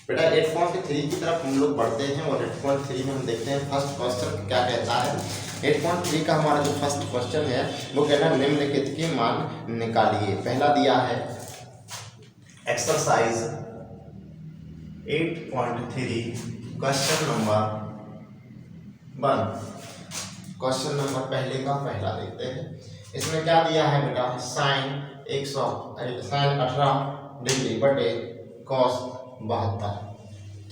बेटा 8.3 की तरफ हम लोग बढ़ते हैं और 8.3 में हम देखते हैं फर्स्ट क्वेश्चन क्या कहता है। 8.3 का हमारा जो फर्स्ट क्वेश्चन है वो कहना है निम्नलिखित के मान निकालिए। पहला दिया है exercise 8.3 question number 1। Question number पहले का पहला देखते हैं। इसमें क्या दिया है बेटा, साइन 18 डिग्री बटे कॉस 72।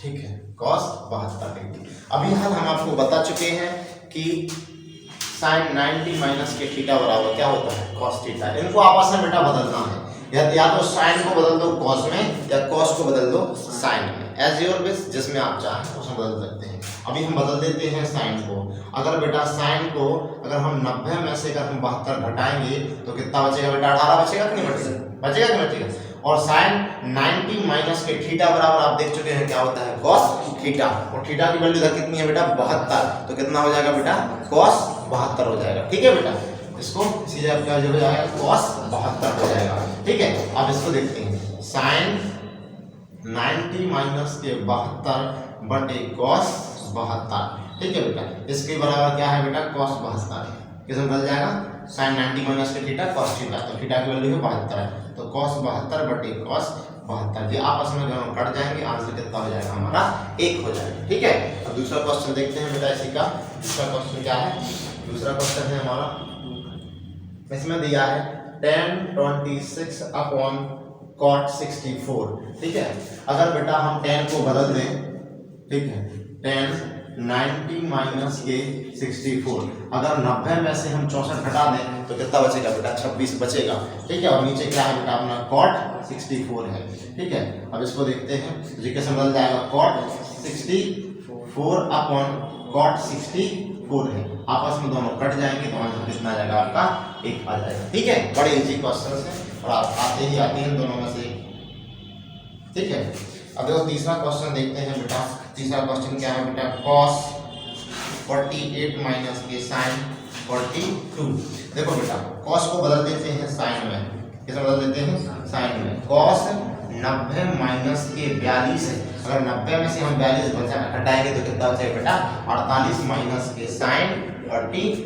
ठीक है, कॉस 72 डिग्री। अभी हाल हम आपको बता चुके हैं कि साइन 90 माइनस के थीटा बराबर क्या होता है, कॉस थीटा। इनको आपस में बेटा बदलना है, या तो साइन को बदल दो कॉस में या कॉस को बदल दो साइन में, एज योर विश, जिसमें आप चाहें उसमें बदल सकते हैं। अभी हम बदल देते हैं साइन को। अगर बेटा साइन को अगर हम 90 में से अगर हम 72 घटाएंगे तो कितना बचेगा बेटा, 18 बचेगा कि नहीं बचेगा, बचेगा कि नहीं बचेगा। और साइन 90 माइनस के थीटा बराबर आप देख चुके हैं क्या होता है, कॉस थीटा। और थीटा की वैल्यू कितनी है बेटा, 72। तो कितना हो जाएगा बेटा, कॉस 72 हो जाएगा। ठीक है बेटा, इसको सीधे आपका जो हो जाएगा कॉस 72 हो जाएगा। ठीक है, अब इसको देखते हैं, साइन 90 माइनस के 72 बटे कॉस 72। ठीक है बेटा, इसके बराबर क्या है बेटा, कॉस 72। किसमें बदल जाएगा, साइन 90 माइनस के थीटा कॉस थीटा, तो थीटा की वैल्यू है 72, तो कॉस 72 बटे कॉस 72 ये आपस में दोनों कट जाएंगे, आंसर कितना हो जाएगा हमारा 1 हो जाएगा। ठीक है, अब दूसरा क्वेश्चन देखते हैं बेटा इसी का। दूसरा क्वेश्चन क्या है, दूसरा क्वेश्चन है हमारा, इसमें दिया है tan 26 अपॉन cot 64। ठीक है, अगर बेटा हम tan को बदल दें, ठीक है, tan 90 माइनस के 64, अगर 90 में से हम 64 घटा दें तो कितना बचेगा बेटा, 26 बचेगा। ठीक है, और नीचे क्या है बेटा अपना cot 64 है। ठीक है, अब इसको देखते हैं, जी कैसे बदल जाएगा, cot 64 अपॉन cot 64 है, आपस में दोनों कट जाएंगे तो आंसर कितना आ जाएगा आपका 1 आ जाएगा। ठीक है, बड़े इजी क्वेश्चन है और आप आते ही आते हैं दोनों में से। ठीक है, अब देखो तीसरा क्वेश्चन देखते हैं बेटा। तीसरा क्वेश्चन क्या है बेटा, cos 48 माइनस के sin 42। देखो बेटा, cos को बदल देते हैं sin में, किसे बदल देते हैं, sin में। cos 90 माइनस के 42 है, अगर 90 में से हम 42 घटाएंगे तो कितना बचेगा बेटा, 48 माइनस के sin 42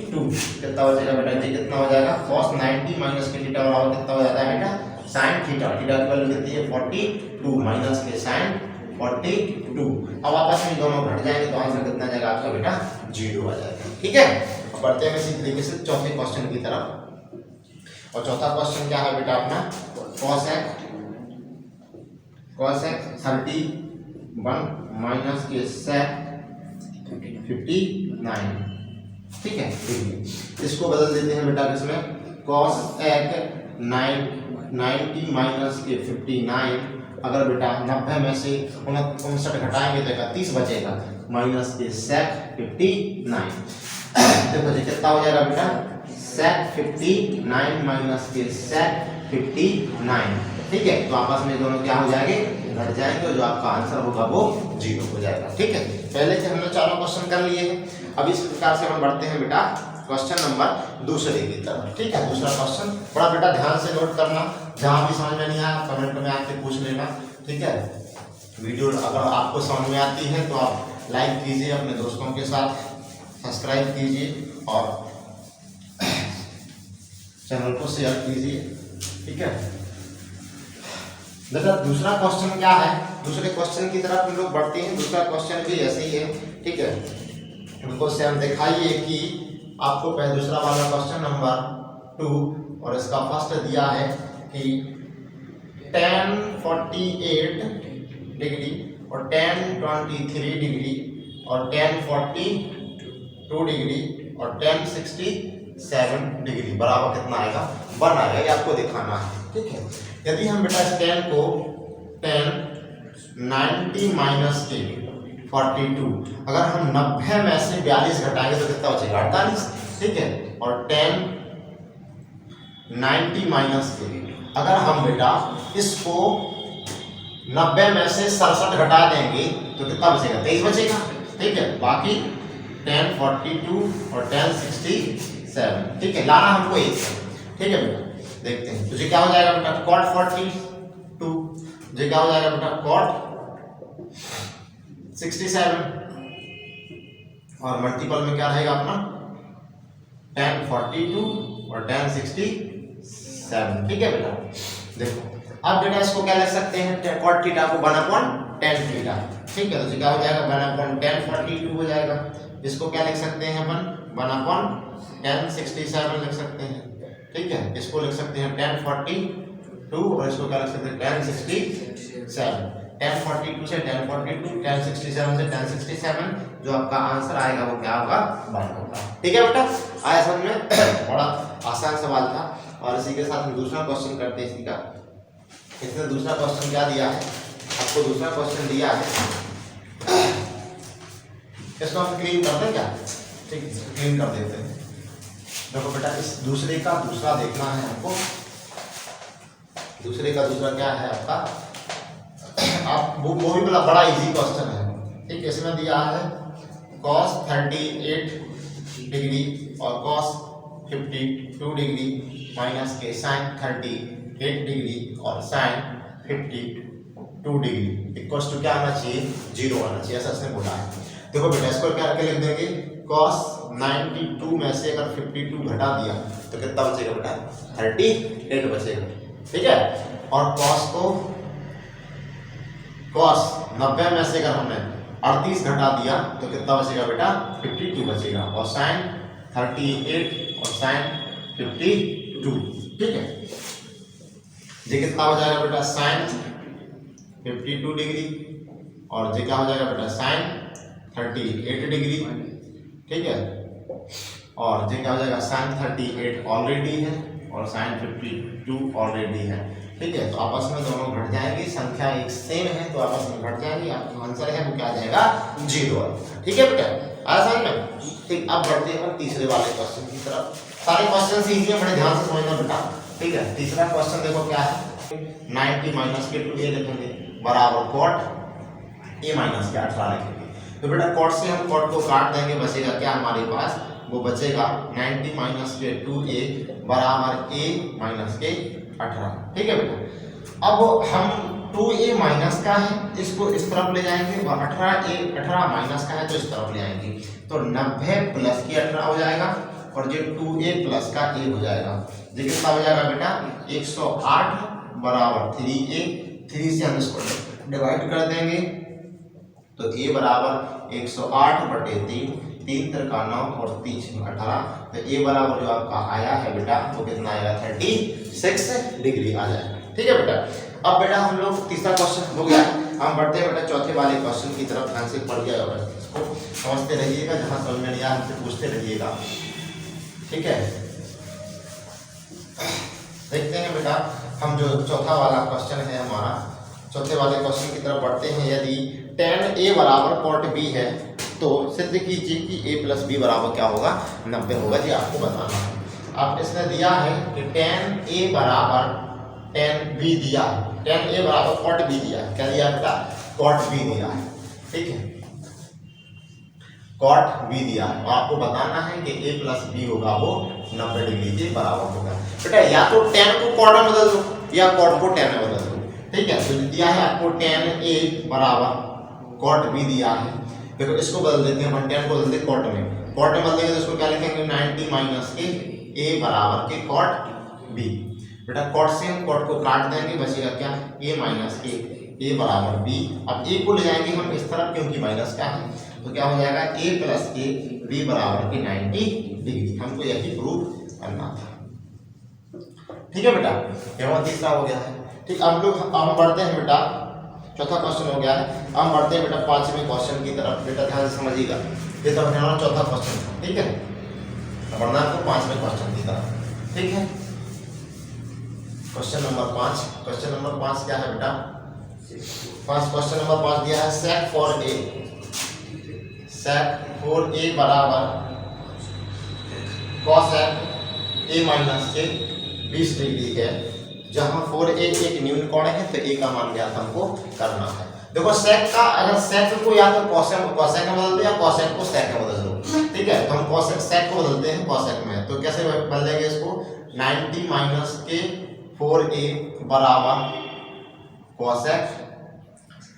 कितना बचेगा बेटा जी, कितना हो जाएगा, cos 90 माइनस के थीटा बराबर कितना हो जाता है बेटा, sin थीटा। थीटा की वैल्यू कितनी है, 42 माइनस के sin 42। अब आपस में दोनों घट जाएंगे तो आंसर कितना आ जाएगा आपका बेटा, 0 आ जाएगा। ठीक है, अब बढ़ते हैं इसी तरीके से चौथे क्वेश्चन की तरफ। और चौथा क्वेश्चन क्या है बेटा अपना, cosec 31 माइनस के sec 59। ठीक है, इसको बदल देते हैं बेटा किसमें, cosec 90 माइनस के 59, अगर बेटा 90 में से 59 घटाएंगे तो 31 बचेगा, माइनस के sec 59। देखो जी कितना हो जाएगा बेटा, sec 59 माइनस के sec 59। ठीक है, तो आपस में दोनों क्या हो जाएंगे, घट जाएंगे, और जो आपका आंसर होगा वो 0 हो जाएगा। ठीक है, पहले से हमने चारों क्वेश्चन कर लिए हैं। अब इस प्रकार से हम बढ़ते हैं बेटा क्वेश्चन नंबर दूसरे की तरफ। ठीक है, दूसरा क्वेश्चन थोड़ा बेटा ध्यान से नोट करना, जहां भी समझ में नहीं आया कमेंट में आके पूछ लेना। ठीक है, वीडियो अगर आपको समझ में आती है तो आप लाइक कीजिए, अपने दोस्तों के साथ सब्सक्राइब कीजिए और चैनल को शेयर कीजिए। ठीक है, बेटा दूसरा क्वेश्चन क्या है, दूसरे क्वेश्चन की तरफ हम लोग बढ़ते हैं। दूसरा क्वेश्चन भी ऐसे ही है। ठीक है, उनको से हम दिखाइए कि आपको पहले दूसरा वाला क्वेश्चन नंबर 2 और इसका फर्स्ट दिया है कि tan 48 डिग्री और tan 23 डिग्री और tan 42 डिग्री और tan 67 डिग्री बराबर कितना आएगा, 1 आएगा, ये आपको दिखाना है। ठीक है, यदि हम बेटा इस tan को tan 90 माइनस के 42, अगर हम 90 में से 42 घटाएंगे तो कितना बचेगा, 48। ठीक है, और tan 90 माइनस के, अगर हम बेटा इसको 90 में से 67 घटा देंगे तो कितना बचेगा, 23 बचेगा। ठीक है, बाकी tan 42 और tan 67। ठीक है, लाना हमको 1। ठीक है बेटा, देखते हैं तो ये क्या हो जाएगा बेटा, cot 42, ये क्या हो जाएगा बेटा, cot 67 और मल्टीपल में क्या रहेगा अपना tan 42 और tan 67। ठीक है बेटा, देखो अब बेटा इसको क्या लिख सकते हैं cot थीटा को 1/tan थीटा। ठीक है, तो क्या हो जाएगा 1/tan 42 हो जाएगा। इसको क्या लिख सकते हैं अपन 1/tan 67 लिख सकते हैं। ठीक है, इसको लिख सकते हैं tan 42 और इसको क्या लिख सकते हैं tan 67। tan 42 से tan 42, tan 67 से tan 67, जो आपका आंसर आएगा वो क्या होगा 1 होगा। ठीक है बेटा, आया समझ में? बड़ा आसान सवाल था। और इसी के साथ हम दूसरा क्वेश्चन करते हैं इसी का। इसने दूसरा क्वेश्चन क्या दिया है आपको, दूसरा क्वेश्चन दिया है, इसको हम क्लीन कर दें क्या? ठीक, क्लीन कर देते हैं। देखो बेटा, इस दूसरे का दूसरा देखना है हमको। दूसरे का दूसरा क्या है आपका, आप वो भी बड़ा इजी क्वेश्चन है। ठीक, इसमें दिया है cos 38 डिग्री और cos 52 डिग्री माइनस के sin 38 डिग्री और sin 52 डिग्री इक्वल्स टू क्या आना चाहिए 0 आना चाहिए, ऐसा इसने बोला है। देखो बेटा, इसको क्या करके लिख देंगे, cos 92 में से अगर 52 घटा दिया तो कितना बचेगा बेटा 38 बचेगा। ठीक है, और cos 90 में से अगर हमने 38 घटा दिया तो कितना बचेगा बेटा 52 बचेगा, और sin 38 और sin 52। ठीक है, ये कितना हो जाएगा बेटा sin 52 डिग्री और ये क्या हो जाएगा बेटा sin 38 डिग्री। ठीक है, और ये क्या हो जाएगा sin 38 ऑलरेडी है और sin 52 ऑलरेडी है। ठीक है, तो आपस में दोनों घट जाएंगे, संख्या एक सेम है तो आपस में घट जाएंगे, आपका आंसर है वो क्या आ जाएगा 0। ठीक है बेटा, आसान में। ठीक, अब बढ़ते हैं तीसरे वाले क्वेश्चन की तरफ। सारे क्वेश्चन से इजी है, बड़े ध्यान से समझना बेटा। ठीक है, तीसरा क्वेश्चन देखो क्या है, 90 माइनस के 2a लिखेंगे बराबर cot a माइनस के 18 लिखेंगे। तो बेटा cot से हम cot को काट देंगे, बचेगा क्या हमारे पास, वो बचेगा 90 माइनस के 2a बराबर a माइनस के 18। ठीक है बेटा, अब हम 2a माइनस का है इसको इस तरफ ले जाएंगे और 18 माइनस का है तो इस तरफ ले आएंगे, तो 90 प्लस के 18 हो जाएगा और जो 2a प्लस का a हो जाएगा। ये कितना हो जाएगा बेटा 108 बराबर 3a, 3 से हम इसको डिवाइड कर देंगे तो a बराबर 108/3, 3 का 9 और 3 18, तो a बराबर जो आपका आया है बेटा वो कितना आएगा 36 डिग्री आ जाएगा। ठीक है बेटा, अब बेटा हम लोग तीसरा क्वेश्चन हो गया, हम बढ़ते हैं बेटा चौथे वाले क्वेश्चन की तरफ। ध्यान से पढ़ गया होगा, इसको समझते रहिएगा, जहां समझ में नहीं आया हमसे पूछते रहिएगा। ठीक है, देखते हैं बेटा, हम जो चौथा वाला क्वेश्चन है हमारा, चौथे वाले क्वेश्चन की तरफ बढ़ते हैं। यदि tan a बराबर cot b है तो सिद्ध कीजिए कि a प्लस b बराबर क्या होगा 90 होगा। जी आपको बताना है। अब इसने दिया है कि tan a बराबर tan b दिया है, tan a बराबर cot b दिया है। क्या दिया बेटा cot b दिया है। ठीक है, cot b दिया है और आपको बताना है कि a प्लस b होगा वो 90 डिग्री के बराबर होगा। बेटा या तो tan को cot में बदल दो या cot को tan में बदल दो। ठीक है, तो दिया है आपको tan a बराबर cot b दिया है। देखो इसको बदल देते हैं, अपन tan को बदल देते cot में, cot में बदलेंगे तो इसको क्या लिखेंगे 90 माइनस के a बराबर के cot b। बेटा cot से हम cot को काट देंगे, बचेगा क्या a माइनस के a बराबर b। अब a को ले जाएंगे हम इस तरफ क्योंकि माइनस का है, तो क्या हो जाएगा a प्लस के b बराबर के 90 डिग्री। हमको यही प्रूव करना था। ठीक है बेटा, यहाँ तीसरा हो गया है। ठीक, अब हम बढ़ते हैं बेटा, चौथा क्वेश्चन हो गया है। हम बढ़ते हैं बेटा पांचवें क्वेश्चन की तरफ। बेटा ध्यान से समझिएगा, ये तो हमारा चौथा क्वेश्चन था। ठीक है, बढ़ना आपको पांचवें क्वेश्चन की तरफ। ठीक है, क्वेश्चन नंबर 5। क्वेश्चन नंबर 5 क्या है बेटा, क्वेश्चन नंबर 5 दिया है sec for a बराबर cos a माइनस के 20 डिग्री है, जहां for a एक न्यून कोण है तो a का मान ज्ञात हमको करना है। देखो sec का, अगर sec को या तो cosec में बदल दो या cosec को sec में बदल दो। ठीक है, तो हम sec को बदलते हैं cosec में, तो कैसे बदल देंगे इसको 90 माइनस के 4a बराबर cosec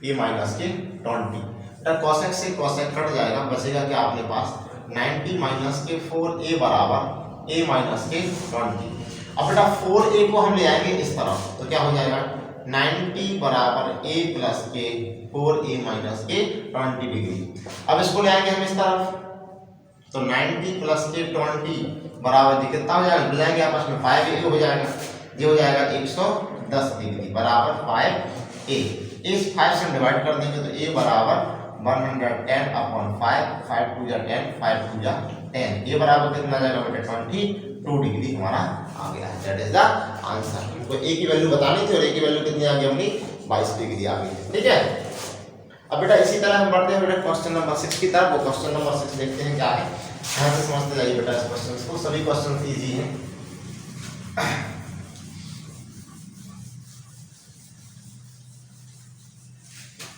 ए माइनस के 20। बेटा कॉसेक से कॉसेक कट जाएगा, बचेगा क्या अपने पास 90 माइनस के 4a बराबर a माइनस के 20। अब बेटा 4a को हम ले आएंगे इस तरफ, तो क्या हो जाएगा 90 बराबर a प्लस के 4a माइनस के 20 डिग्री। अब इसको ले आएंगे हम इस तरफ, तो 90 प्लस के 20 बराबर कितना हो जाएगा, मिलाएंगे आपस में 5a हो जाएगा, ये हो जाएगा 110 डिग्री बराबर 5a। इस 5 से डिवाइड कर देंगे तो a बराबर 110 अपॉन 5, 5 2 जा 10, 5 2 जा 10, ये बराबर कितना जाएगा बेटा 22 डिग्री हमारा आ गया है। That is the answer. हमको a की वैल्यू बतानी थी और a की वैल्यू कितनी आ गई अपनी 22 डिग्री आ गई है। ठीक है, अब बेटा इसी तरह हम बढ़ते हैं बेटा क्वेश्चन नंबर 6 की तरफ। वो क्वेश्चन नंबर 6 देखते हैं क्या है, यहाँ से समझते जाइए बेटा इस क्वेश्चन को, सभी क्वेश्चन इजी हैं।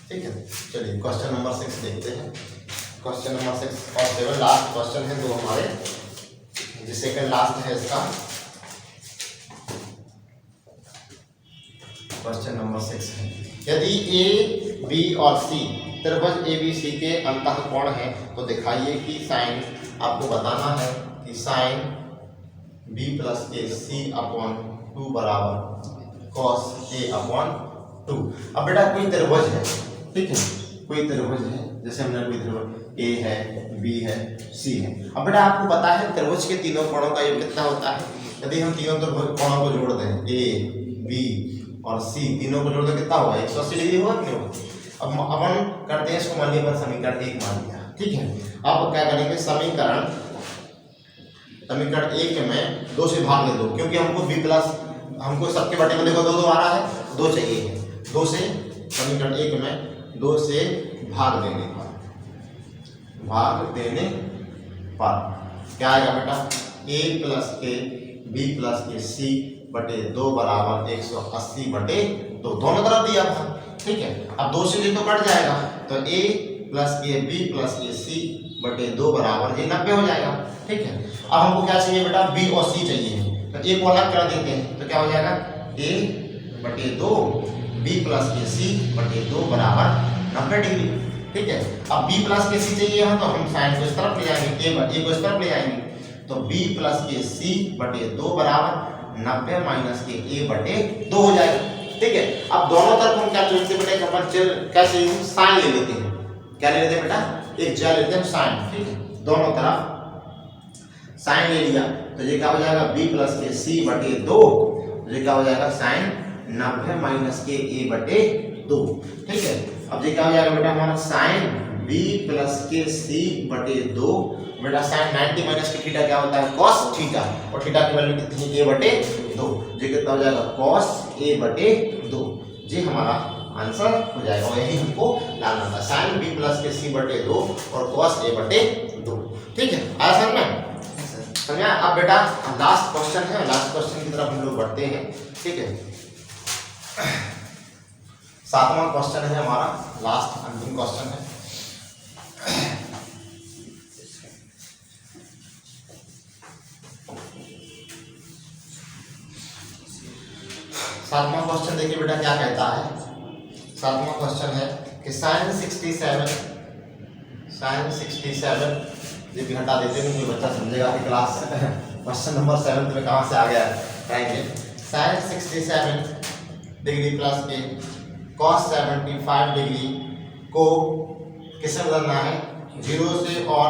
ठीक है, चलिए क्वेश्चन नंबर 6 देखते हैं। क्वेश्चन नंबर 6 और 7 लास्ट क्वेश्चन है दो हमारे, जो सेकंड लास्ट है इसका। क्वेश्चन नंबर 6 है, यदि ए बी और सी त्रिभुज ए बी सी के अंतःकोण है तो दिखाइए कि साइन, आपको बताना है कि साइन बी प्लस ए सी अपॉन 2 बराबर कॉस ए अपॉन 2। अब बेटा कोई त्रिभुज है, ठीक है, कोई त्रिभुज है, जैसे हमने कोई त्रिभुज ए है, बी है, सी है। अब बेटा आपको पता है त्रिभुज के तीनों कोणों का योग कितना होता है। यदि हम तीनों कोणों को जोड़ दें, ए बी और सी तीनों को जोड़ दें कितना होगा 180 डिग्री होगा कि नहीं होगा। अब अपन करते हैं इसको, मान लिया समीकरण 1 मान लिया, ठीक है। अब क्या करेंगे, समीकरण 1 में 2 से भाग दे दो, क्योंकि हमको बी प्लस, हमको सबके बटे में देखो 2 आ रहा है, 2 चाहिए, 2 से समीकरण 1 में 2 से भाग देने पर क्या आएगा बेटा, a प्लस के बी प्लस के सी बटे 2 बराबर 180 बटे 2, दोनों तरफ दिया था, ठीक है। अब 2 से 2 तो कट जाएगा, तो a प्लस के बी प्लस के सी बटे 2 बराबर ये 90 हो जाएगा, ठीक है। अब हमको क्या चाहिए बेटा, b और c चाहिए, तो a को अलग कर देते हैं, तो क्या हो जाएगा a बटे 2 b प्लस के सी बटे 2 बराबर 90 डिग्री, ठीक है। अब b प्लस के सी चाहिए है, तो हम साइन को इस तरफ ले जाएंगे, a को इस तरफ ले जाएंगे, तो b प्लस के सी बटे 2 बराबर 90 माइनस के a बटे 2 हो जाएगा, ठीक है। अब दोनों तरफ हम क्या लेते हैं बेटा, अपन कैसे साइन ले लेते हैं, क्या ले लेते हैं बेटा, एक जगह लेते हैं साइन, ठीक है। दोनों तरफ साइन ले लिया, तो ये क्या हो जाएगा b प्लस के सी बटे 2, ये क्या हो जाएगा साइन 90 माइनस के a बटे 2, ठीक है। अब ये क्या हो जाएगा बेटा हमारा साइन b प्लस के सी बटे 2, बेटा साइन 90 माइनस के थीटा क्या होता है cos थीटा, और थीटा की वैल्यू कितनी है a बटे 2, ये कितना हो जाएगा cos a बटे 2, ये हमारा आंसर हो जाएगा। और यही हमको लाना था, साइन b प्लस के सी बटे 2 और cos a बटे 2, ठीक है। आया समझ में, समझा। अब बेटा लास्ट क्वेश्चन है, लास्ट क्वेश्चन की तरफ हम लोग बढ़ते हैं, ठीक है। 7वां क्वेश्चन है हमारा, लास्ट अंतिम क्वेश्चन है। 7वां क्वेश्चन देखिए बेटा क्या कहता है। 7वां क्वेश्चन है कि साइन 67 ये भी हटा देते हैं, बच्चा समझेगा कि क्लास क्वेश्चन नंबर 7 में कहाँ से आ गया कहेंगे। साइन 67 डिग्री प्लस के cos 75 डिग्री को किससे बदलना है, 0 और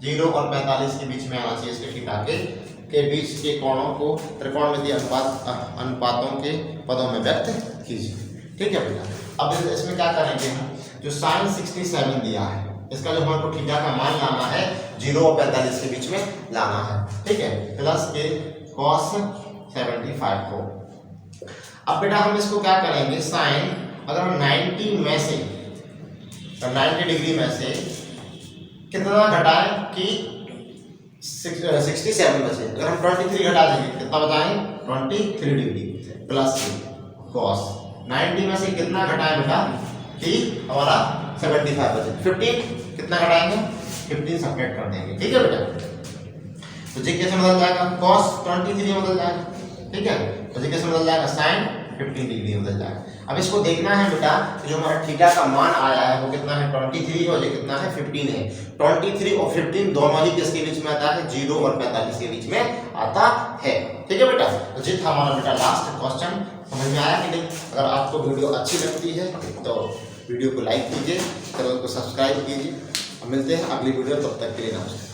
45 के बीच में आना चाहिए। इसके थीटा के बीच के कोणों को त्रिकोणमितीय अनुपातों के पदों में व्यक्त कीजिए, ठीक है बेटा। अब इसमें क्या करेंगे हम, जो साइन 67 दिया है इसका जो हमको थीटा का मान लाना है 0 और 45 के बीच में लाना है, ठीक है, प्लस के cos 75 को। अब बेटा हम इसको क्या करेंगे, साइन अगर हम 90 में से, तो 90 डिग्री में से कितना घटाएं कि 67 बचे। अगर हम 23 घटा देंगे कितना बताएं 23 डिग्री प्लस cos 90 में से कितना घटाएं बेटा कि हमारा 75 बचे। 15 कितना घटाएंगे 15 सब्ट्रैक्ट कर देंगे, ठीक है बेटा। तो ये कैसे बदल जाएगा, cos 23 बदल जाएगा, ठीक है। तो ये कैसे बदल जाएगा, sin 15 डिग्री बदल जाएगा। अब इसको देखना है बेटा, जो हमारा थीटा का मान आया है वो कितना है 23 और ये कितना है 15 है। 23 और 15 दोनों ही किसके बीच में आता है 0 और 45 के बीच में आता है। ठीक है बेटा, तो ये था हमारा बेटा लास्ट क्वेश्चन। समझ में आया कि नहीं? अगर आपको वीडियो अच्छी लगती है तो वीडियो को लाइक कीजिए, चैनल को सब्सक्राइब कीजिए। मिलते हैं अगली वीडियो, तब तक के लिए नमस्कार।